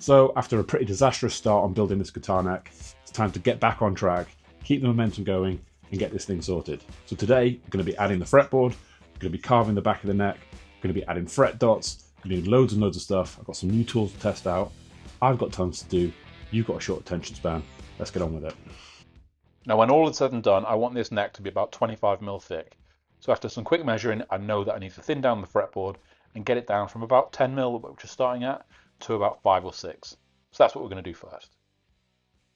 So after a pretty disastrous start on building this guitar neck, it's time to get back on track, keep the momentum going, and get this thing sorted. So today, I'm going to be adding the fretboard, I'm going to be carving the back of the neck, I'm going to be adding fret dots, I'm going to do loads and loads of stuff. I've got some new tools to test out. I've got tons to do. You've got a short attention span. Let's get on with it. Now, when all is said and done, I want this neck to be about 25mm thick. So after some quick measuring, I know that I need to thin down the fretboard and get it down from about 10mm, which we're starting at, to about 5 or 6. So that's what we're going to do first.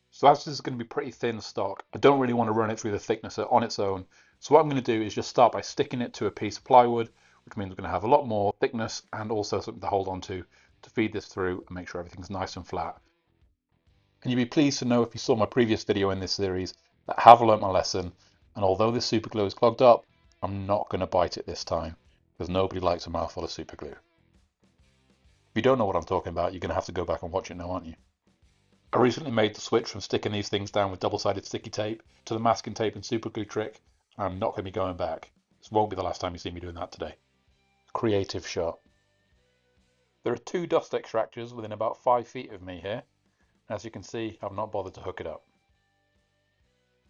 So as this is going to be pretty thin stock, I don't really want to run it through the thicknesser on its own. So what I'm going to do is just start by sticking it to a piece of plywood, which means we're going to have a lot more thickness and also something to hold on to feed this through and make sure everything's nice and flat. And you'd be pleased to know, if you saw my previous video in this series, that I have learnt my lesson, and although this super glue is clogged up, I'm not going to bite it this time, because nobody likes a mouthful of super glue. If you don't know what I'm talking about, you're going to have to go back and watch it now, aren't you? I recently made the switch from sticking these things down with double-sided sticky tape to the masking tape and super glue trick, and I'm not going to be going back. This won't be the last time you see me doing that today. Creative shot. There are 2 dust extractors within about 5 feet of me here. As you can see, I've not bothered to hook it up.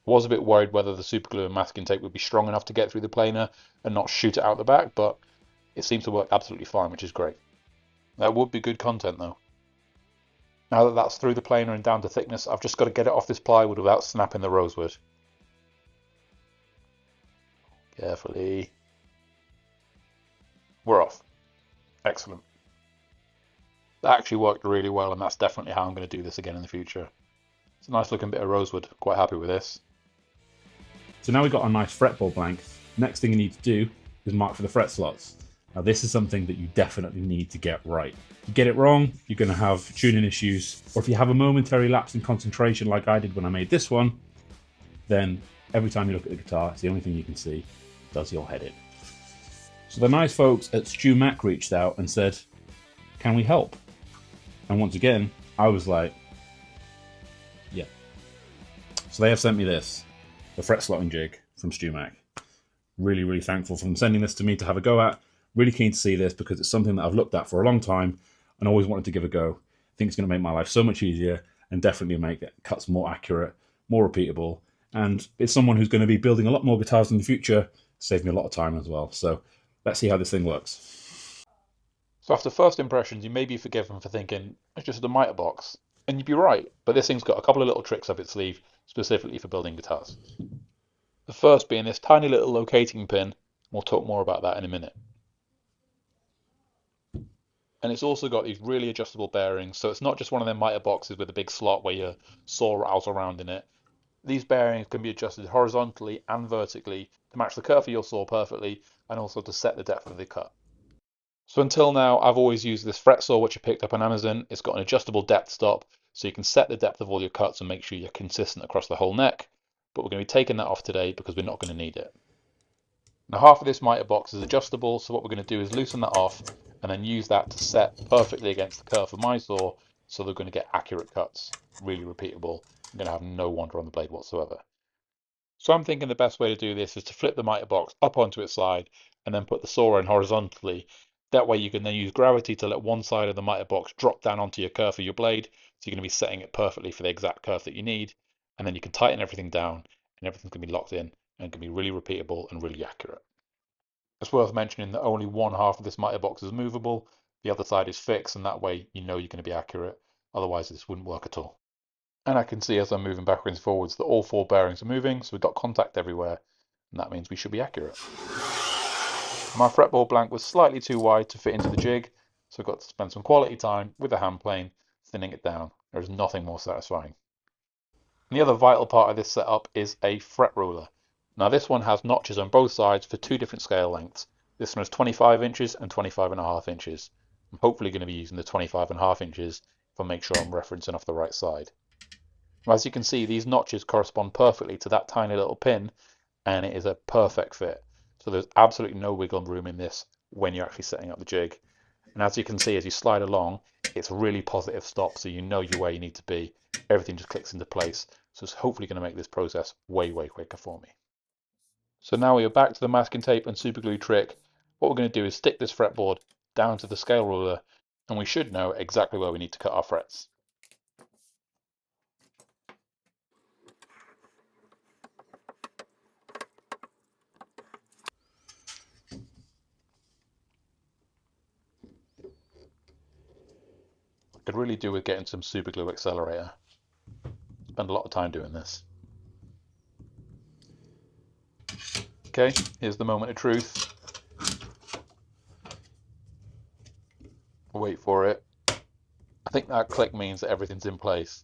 I was a bit worried whether the super glue and masking tape would be strong enough to get through the planer and not shoot it out the back, but it seems to work absolutely fine, which is great. That would be good content though. Now that that's through the planer and down to thickness, I've just got to get it off this plywood without snapping the rosewood. Carefully. We're off. Excellent. That actually worked really well, and that's definitely how I'm going to do this again in the future. It's a nice looking bit of rosewood. Quite happy with this. So now we've got a nice fretboard blank. Next thing you need to do is mark for the fret slots. Now this is something that you definitely need to get right. If you get it wrong, you're going to have tuning issues, or if you have a momentary lapse in concentration like I did when I made this one, then every time you look at the guitar, it's the only thing you can see, does your head in. So the nice folks at StewMac reached out and said, can we help? And once again, I was like, yeah. So they have sent me this, the Fret Slotting Jig from StewMac. Really, really thankful for them sending this to me to have a go at. Really keen to see this because it's something that I've looked at for a long time and always wanted to give a go. I think it's going to make my life so much easier and definitely make it cuts more accurate, more repeatable. And it's someone who's going to be building a lot more guitars in the future, save me a lot of time as well. So let's see how this thing works. So after first impressions, you may be forgiven for thinking it's just a mitre box. And you'd be right, but this thing's got a couple of little tricks up its sleeve, specifically for building guitars. The first being this tiny little locating pin. We'll talk more about that in a minute. And it's also got these really adjustable bearings, so it's not just one of them mitre boxes with a big slot where your saw rattles around in it. These bearings can be adjusted horizontally and vertically to match the curve of your saw perfectly, and also to set the depth of the cut. So until now, I've always used this fret saw which I picked up on Amazon. It's got an adjustable depth stop, so you can set the depth of all your cuts and make sure you're consistent across the whole neck. But we're going to be taking that off today because we're not going to need it. Now half of this mitre box is adjustable, so what we're going to do is loosen that off and then use that to set perfectly against the curve of my saw, so they're going to get accurate cuts, really repeatable. I'm going to have no wander on the blade whatsoever. So I'm thinking the best way to do this is to flip the mitre box up onto its side and then put the saw in horizontally. That way you can then use gravity to let one side of the mitre box drop down onto your curve of your blade, so you're going to be setting it perfectly for the exact curve that you need, and then you can tighten everything down and everything's going to be locked in and can be really repeatable and really accurate. It's worth mentioning that only one half of this mitre box is movable, the other side is fixed, and that way you know you're going to be accurate, otherwise this wouldn't work at all. And I can see as I'm moving backwards and forwards that all 4 bearings are moving, so we've got contact everywhere, and that means we should be accurate. My fretboard blank was slightly too wide to fit into the jig, so I've got to spend some quality time with the hand plane thinning it down. There is nothing more satisfying. And the other vital part of this setup is a fret ruler. Now this one has notches on both sides for 2 different scale lengths. This one is 25 inches and 25.5 inches. I'm hopefully going to be using the 25.5 inches if I make sure I'm referencing off the right side. As you can see, these notches correspond perfectly to that tiny little pin, and it is a perfect fit. So there's absolutely no wiggle room in this when you're actually setting up the jig. And as you can see, as you slide along, it's really positive stop, so you know you're where you need to be. Everything just clicks into place. So it's hopefully going to make this process way, way quicker for me. So now we are back to the masking tape and super glue trick. What we're going to do is stick this fretboard down to the scale ruler and we should know exactly where we need to cut our frets. I could really do with getting some super glue accelerator. Spend a lot of time doing this. Okay, here's the moment of truth. Wait for it. I think that click means that everything's in place.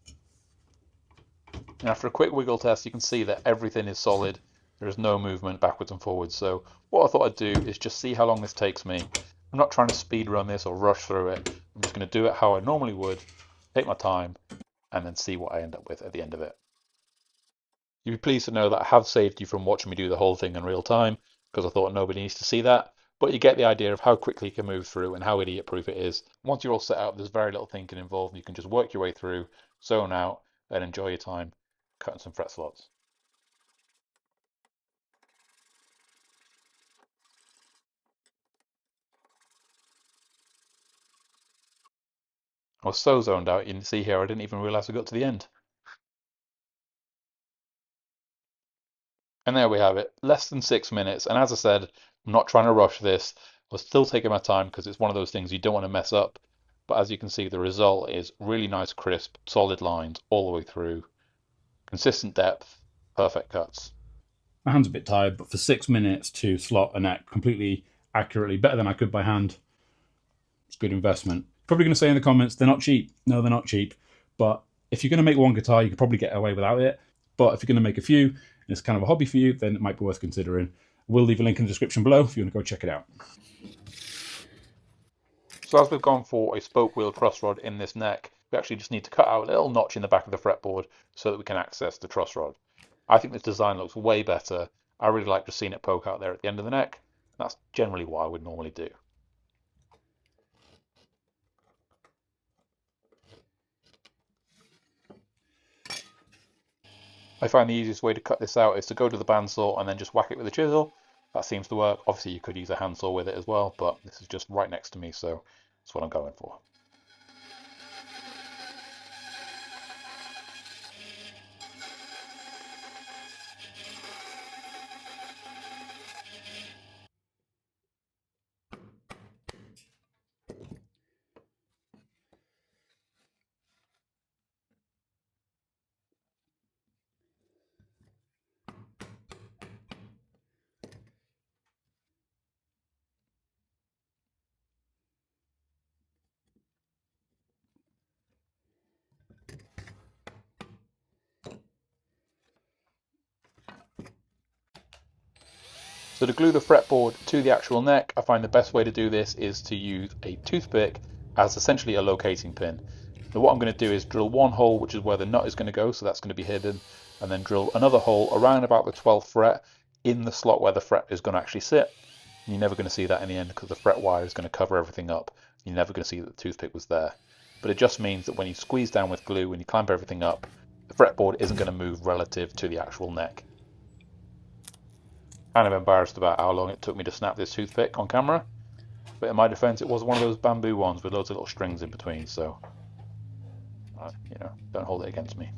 And after a quick wiggle test, you can see that everything is solid. There is no movement backwards and forwards. So what I thought I'd do is just see how long this takes me. I'm not trying to speed run this or rush through it. I'm just going to do it how I normally would, take my time, and then see what I end up with at the end of it. You'd be pleased to know that I have saved you from watching me do the whole thing in real time, because I thought nobody needs to see that. But you get the idea of how quickly you can move through and how idiot proof it is. Once you're all set up, there's very little thinking involved. You can just work your way through, zone out, and enjoy your time cutting some fret slots. I was so zoned out, you can see here, I didn't even realize I got to the end. And there we have it, less than 6 minutes. And as I said, I'm not trying to rush this. I was still taking my time because it's one of those things you don't want to mess up. But as you can see, the result is really nice, crisp, solid lines all the way through. Consistent depth, perfect cuts. My hand's a bit tired, but for 6 minutes to slot a neck completely accurately, better than I could by hand, it's a good investment. Probably going to say in the comments, they're not cheap. No, they're not cheap. But if you're going to make one guitar, you could probably get away without it. But if you're going to make a few, and it's kind of a hobby for you, then it might be worth considering. We'll leave a link in the description below if you want to go check it out. So as we've gone for a spoke wheel truss rod in this neck, we actually just need to cut out a little notch in the back of the fretboard so that we can access the truss rod. I think this design looks way better. I really like just seeing it poke out there at the end of the neck. That's generally what I would normally do. I find the easiest way to cut this out is to go to the bandsaw and then just whack it with a chisel. That seems to work. Obviously you could use a handsaw with it as well, but this is just right next to me, so that's what I'm going for. So to glue the fretboard to the actual neck, I find the best way to do this is to use a toothpick as essentially a locating pin. Now what I'm going to do is drill one hole, which is where the nut is going to go, so that's going to be hidden, and then drill another hole around about the 12th fret in the slot where the fret is going to actually sit. You're never going to see that in the end because the fret wire is going to cover everything up. You're never going to see that the toothpick was there. But it just means that when you squeeze down with glue and you clamp everything up, the fretboard isn't going to move relative to the actual neck. Kind of embarrassed about how long it took me to snap this toothpick on camera, but in my defense it was one of those bamboo ones with loads of little strings in between, so don't hold it against me.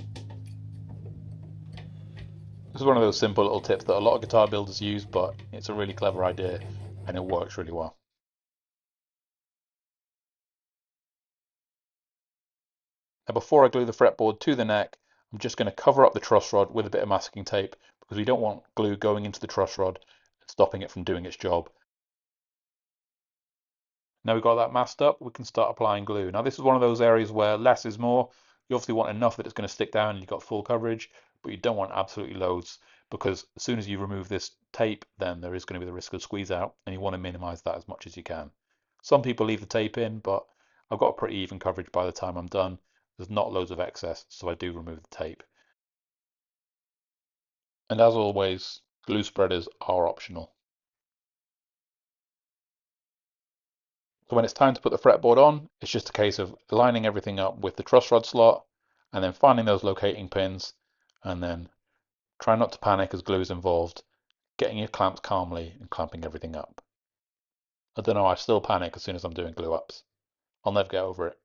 This is one of those simple little tips that a lot of guitar builders use, but it's a really clever idea and it works really well. Now before I glue the fretboard to the neck, I'm just going to cover up the truss rod with a bit of masking tape because we don't want glue going into the truss rod and stopping it from doing its job. Now we've got that masked up, we can start applying glue. Now this is one of those areas where less is more. You obviously want enough that it's going to stick down and you've got full coverage, but you don't want absolutely loads because as soon as you remove this tape, then there is going to be the risk of squeeze out and you want to minimize that as much as you can. Some people leave the tape in, but I've got a pretty even coverage by the time I'm done. There's not loads of excess, so I do remove the tape. And as always, glue spreaders are optional. So when it's time to put the fretboard on, it's just a case of lining everything up with the truss rod slot and then finding those locating pins and then try not to panic as glue is involved, getting your clamps calmly and clamping everything up. I don't know, I still panic as soon as I'm doing glue ups. I'll never get over it.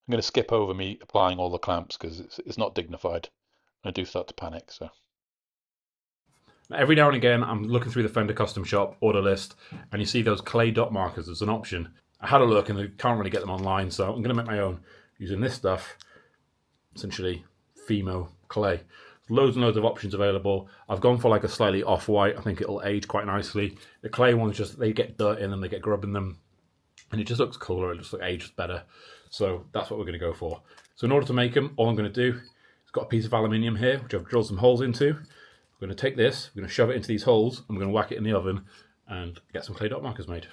I'm going to skip over me applying all the clamps because it's not dignified. I do start to panic, so. Every now and again, I'm looking through the Fender Custom Shop order list, and you see those clay dot markers as an option. I had a look, and I can't really get them online, so I'm going to make my own using this stuff, essentially Fimo clay. Loads and loads of options available. I've gone for like a slightly off-white. I think it'll age quite nicely. The clay ones just, they get dirt in them, they get grub in them, and it just looks cooler. It just ages better. So that's what we're going to go for. So in order to make them, all I'm going to do is got a piece of aluminium here, which I've drilled some holes into. I'm going to take this, we're going to shove it into these holes, and we're going to whack it in the oven and get some clay dot markers made.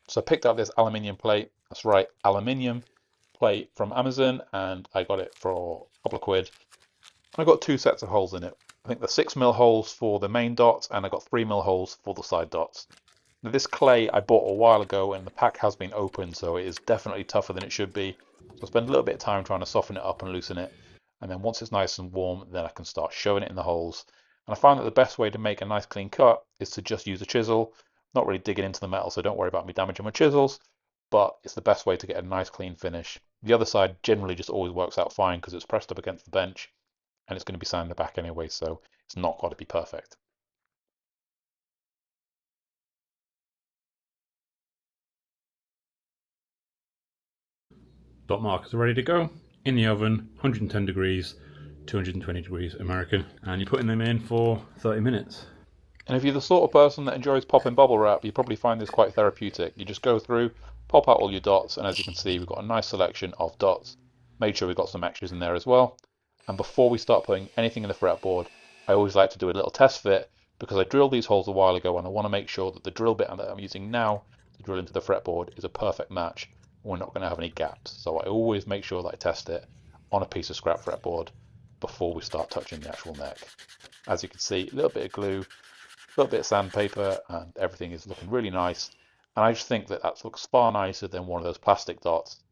So I picked up this aluminium plate. That's right, aluminium plate from Amazon, and I got it for a couple of quid. I got two sets of holes in it. I think the 6mm holes for the main dots, and I got 3mm holes for the side dots. Now this clay I bought a while ago, and the pack has been opened, so it is definitely tougher than it should be. So I spend a little bit of time trying to soften it up and loosen it, and then once it's nice and warm, then I can start shoving it in the holes. And I find that the best way to make a nice clean cut is to just use a chisel. Not really digging into the metal, so don't worry about me damaging my chisels, but it's the best way to get a nice clean finish. The other side generally just always works out fine because it's pressed up against the bench, and it's going to be sanded back anyway, so it's not got to be perfect. Dot markers are ready to go. In the oven, 110 degrees, 220 degrees American, and you're putting them in for 30 minutes. And if you're the sort of person that enjoys popping bubble wrap, you probably find this quite therapeutic. You just go through, pop out all your dots, and as you can see, we've got a nice selection of dots. Made sure we've got some extras in there as well. And before we start putting anything in the fretboard, I always like to do a little test fit because I drilled these holes a while ago and I want to make sure that the drill bit that I'm using now to drill into the fretboard is a perfect match. We're not going to have any gaps. So I always make sure that I test it on a piece of scrap fretboard before we start touching the actual neck. As you can see, a little bit of glue, a little bit of sandpaper, and everything is looking really nice. And I just think that that looks far nicer than one of those plastic dots.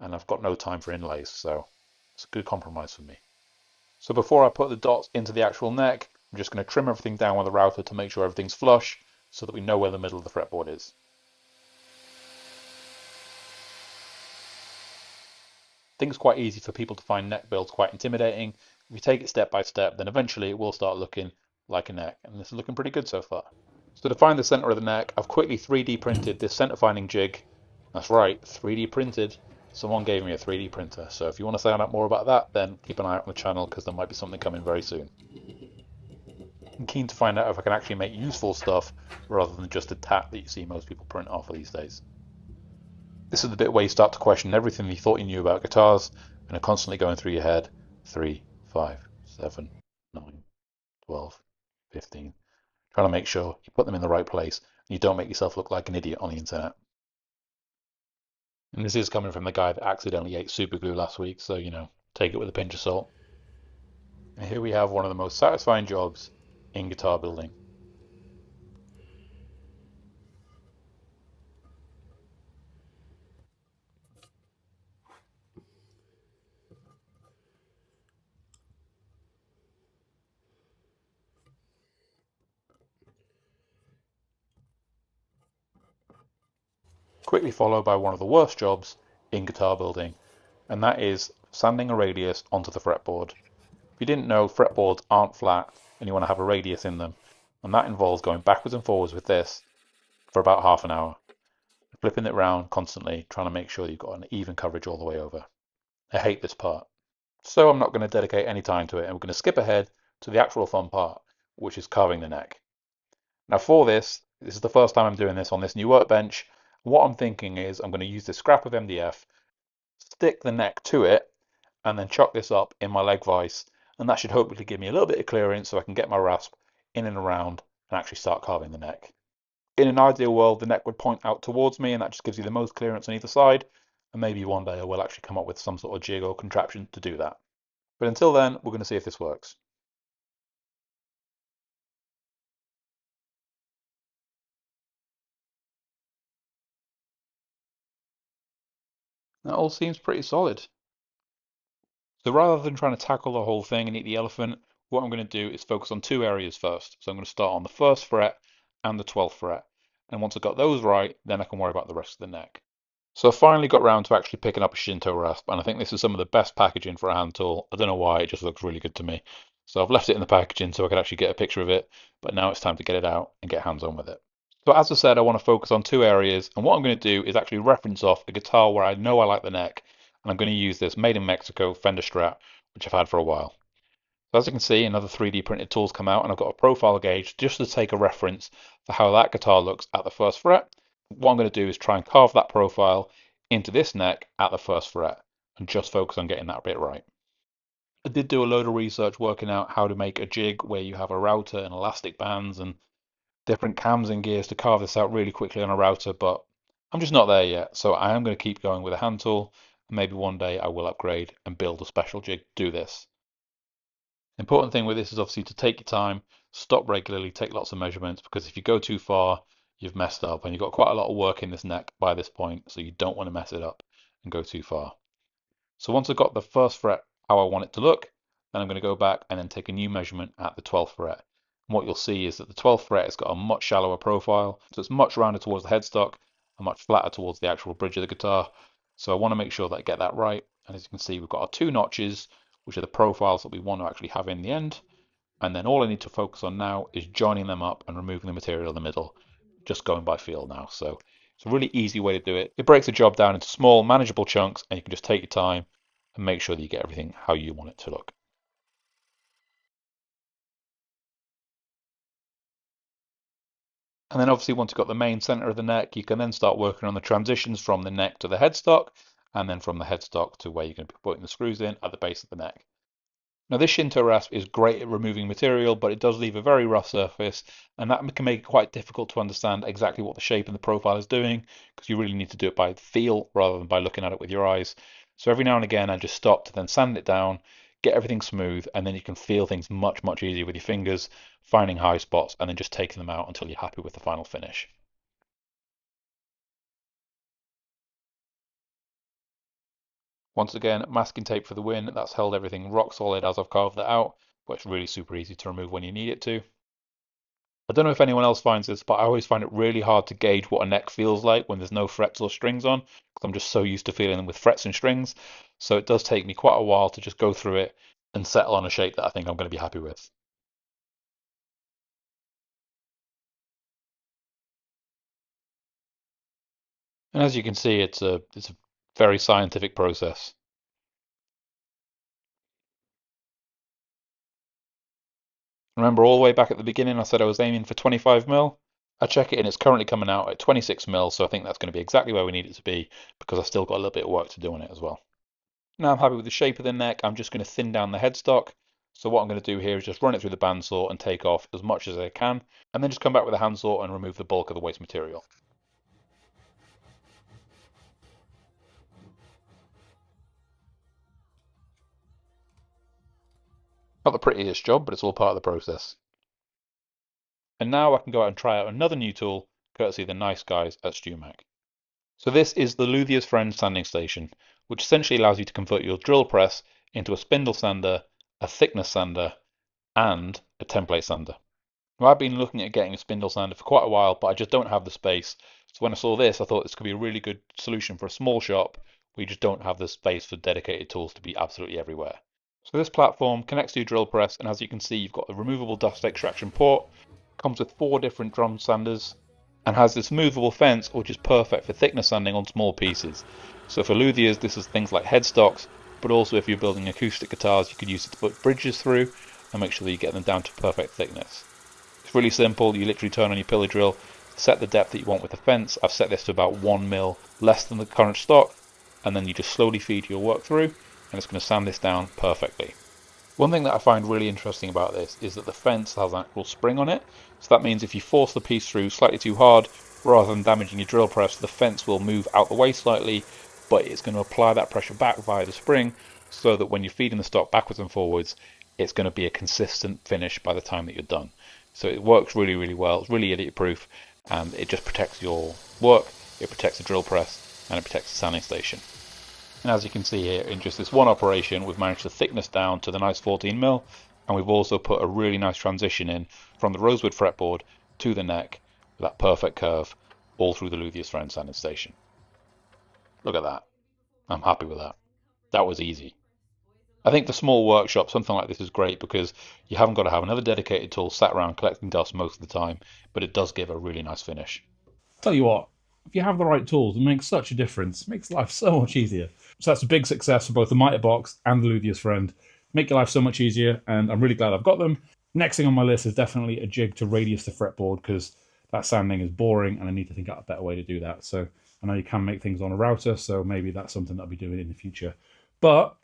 And I've got no time for inlays, so it's a good compromise for me. So before I put the dots into the actual neck, I'm just going to trim everything down with a router to make sure everything's flush so that we know where the middle of the fretboard is. I think it's quite easy for people to find neck builds quite intimidating. If you take it step by step, then eventually it will start looking like a neck, and this is looking pretty good so far. So to find the center of the neck, I've quickly 3D printed this center finding jig. That's right, 3D printed. Someone gave me a 3D printer, so if you want to find out more about that, then keep an eye out on the channel because there might be something coming very soon. I'm keen to find out if I can actually make useful stuff rather than just a tat that you see most people print off these days. This is the bit where you start to question everything you thought you knew about guitars and are constantly going through your head. 3, 5, 7, 9, 12, 15. Trying to make sure you put them in the right place and you don't make yourself look like an idiot on the internet. And this is coming from the guy that accidentally ate super glue last week, so, take it with a pinch of salt. And here we have one of the most satisfying jobs in guitar building. Quickly followed by one of the worst jobs in guitar building, and that is sanding a radius onto the fretboard. If you didn't know, fretboards aren't flat and you want to have a radius in them, and that involves going backwards and forwards with this for about half an hour, flipping it round constantly, trying to make sure you've got an even coverage all the way over. I hate this part. So I'm not going to dedicate any time to it, and we're going to skip ahead to the actual fun part, which is carving the neck. Now for this is the first time I'm doing this on this new workbench. What I'm thinking is I'm going to use this scrap of MDF, stick the neck to it, and then chuck this up in my leg vise, and that should hopefully give me a little bit of clearance so I can get my rasp in and around and actually start carving the neck. In an ideal world, the neck would point out towards me, and that just gives you the most clearance on either side, and maybe one day I will actually come up with some sort of jig or contraption to do that. But until then, we're going to see if this works. That all seems pretty solid. So rather than trying to tackle the whole thing and eat the elephant, what I'm going to do is focus on two areas first. So I'm going to start on the 1st fret and the 12th fret. And once I've got those right, then I can worry about the rest of the neck. So I finally got around to actually picking up a Shinto rasp, and I think this is some of the best packaging for a hand tool. I don't know why, it just looks really good to me. So I've left it in the packaging so I could actually get a picture of it, but now it's time to get it out and get hands on with it. So as I said, I want to focus on two areas, and what I'm going to do is actually reference off a guitar where I know I like the neck, and I'm going to use this Made in Mexico Fender Strat, which I've had for a while. So as you can see, another 3D printed tool's come out, and I've got a profile gauge just to take a reference for how that guitar looks at the 1st fret. What I'm going to do is try and carve that profile into this neck at the 1st fret and just focus on getting that bit right. I did do a load of research working out how to make a jig where you have a router and elastic bands and different cams and gears to carve this out really quickly on a router, but I'm just not there yet. So I am going to keep going with a hand tool, and maybe one day I will upgrade and build a special jig to do this. Important thing with this is obviously to take your time, stop regularly, take lots of measurements, because if you go too far, you've messed up, and you've got quite a lot of work in this neck by this point, so you don't want to mess it up and go too far. So once I've got the 1st fret how I want it to look, then I'm going to go back and then take a new measurement at the 12th fret. And what you'll see is that the 12th fret has got a much shallower profile, so it's much rounder towards the headstock and much flatter towards the actual bridge of the guitar. So I want to make sure that I get that right. And as you can see, we've got our two notches, which are the profiles that we want to actually have in the end. And then all I need to focus on now is joining them up and removing the material in the middle, just going by feel now. So it's a really easy way to do it. It breaks the job down into small, manageable chunks, and you can just take your time and make sure that you get everything how you want it to look. And then obviously once you've got the main center of the neck, you can then start working on the transitions from the neck to the headstock, and then from the headstock to where you're going to be putting the screws in at the base of the neck. Now this Shinto rasp is great at removing material, but it does leave a very rough surface, and that can make it quite difficult to understand exactly what the shape and the profile is doing, because you really need to do it by feel rather than by looking at it with your eyes. So every now and again I just stop to then sand it down, get everything smooth, and then you can feel things much easier with your fingers, finding high spots, and then just taking them out until you're happy with the final finish. Once again, masking tape for the win. That's held everything rock solid as I've carved that out, but it's really super easy to remove when you need it to. I don't know if anyone else finds this, but I always find it really hard to gauge what a neck feels like when there's no frets or strings on, because I'm just so used to feeling them with frets and strings. So it does take me quite a while to just go through it and settle on a shape that I think I'm going to be happy with. And as you can see, it's a very scientific process. Remember all the way back at the beginning, I said I was aiming for 25 mil. I check it and it's currently coming out at 26 mil, so I think that's going to be exactly where we need it to be because I've still got a little bit of work to do on it as well. Now I'm happy with the shape of the neck. I'm just going to thin down the headstock. So what I'm going to do here is just run it through the bandsaw and take off as much as I can, and then just come back with a handsaw and remove the bulk of the waste material. Not the prettiest job, but it's all part of the process. And now I can go out and try out another new tool, courtesy of the nice guys at StewMac. So this is the Luthier's Friend sanding station, which essentially allows you to convert your drill press into a spindle sander, a thickness sander, and a template sander. Now, I've been looking at getting a spindle sander for quite a while, but I just don't have the space. So when I saw this, I thought this could be a really good solution for a small shop where you just don't have the space for dedicated tools to be absolutely everywhere. So this platform connects to your drill press, and as you can see, you've got a removable dust extraction port, comes with 4 different drum sanders, and has this movable fence, which is perfect for thickness sanding on small pieces. So for luthiers, this is things like headstocks, but also if you're building acoustic guitars, you could use it to put bridges through and make sure that you get them down to perfect thickness. It's really simple. You literally turn on your pillar drill, set the depth that you want with the fence. I've set this to about 1 mil less than the current stock, and then you just slowly feed your work through, and it's going to sand this down perfectly. One thing that I find really interesting about this is that the fence has an actual spring on it, so that means if you force the piece through slightly too hard, rather than damaging your drill press, the fence will move out the way slightly, but it's going to apply that pressure back via the spring, so that when you're feeding the stock backwards and forwards, it's going to be a consistent finish by the time that you're done. So it works really well, it's really idiot proof, and it just protects your work, it protects the drill press, and it protects the sanding station. And as you can see here, in just this one operation, we've managed to thickness down to the nice 14 mil, And we've also put a really nice transition in from the rosewood fretboard to the neck with that perfect curve all through the Luthiers frame sanding station. Look at that. I'm happy with that. That was easy. I think for small workshops, something like this is great because you haven't got to have another dedicated tool sat around collecting dust most of the time, but it does give a really nice finish. Tell you what, if you have the right tools, it makes such a difference. It makes life so much easier. So that's a big success for both the Mitre Box and the Luthier's Friend. Make your life so much easier, and I'm really glad I've got them. Next thing on my list is definitely a jig to radius the fretboard, because that sanding is boring and I need to think out a better way to do that. So I know you can make things on a router, so maybe that's something that I'll be doing in the future. But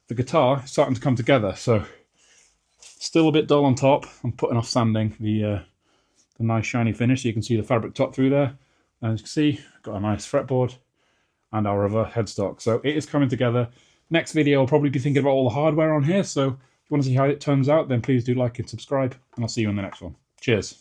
the guitar is starting to come together, so still a bit dull on top. I'm putting off sanding the nice shiny finish so you can see the fabric top through there. And as you can see, I've got a nice fretboard and our reverse headstock. So it is coming together. Next video, I'll probably be thinking about all the hardware on here. So if you want to see how it turns out, then please do like and subscribe, and I'll see you in the next one. Cheers.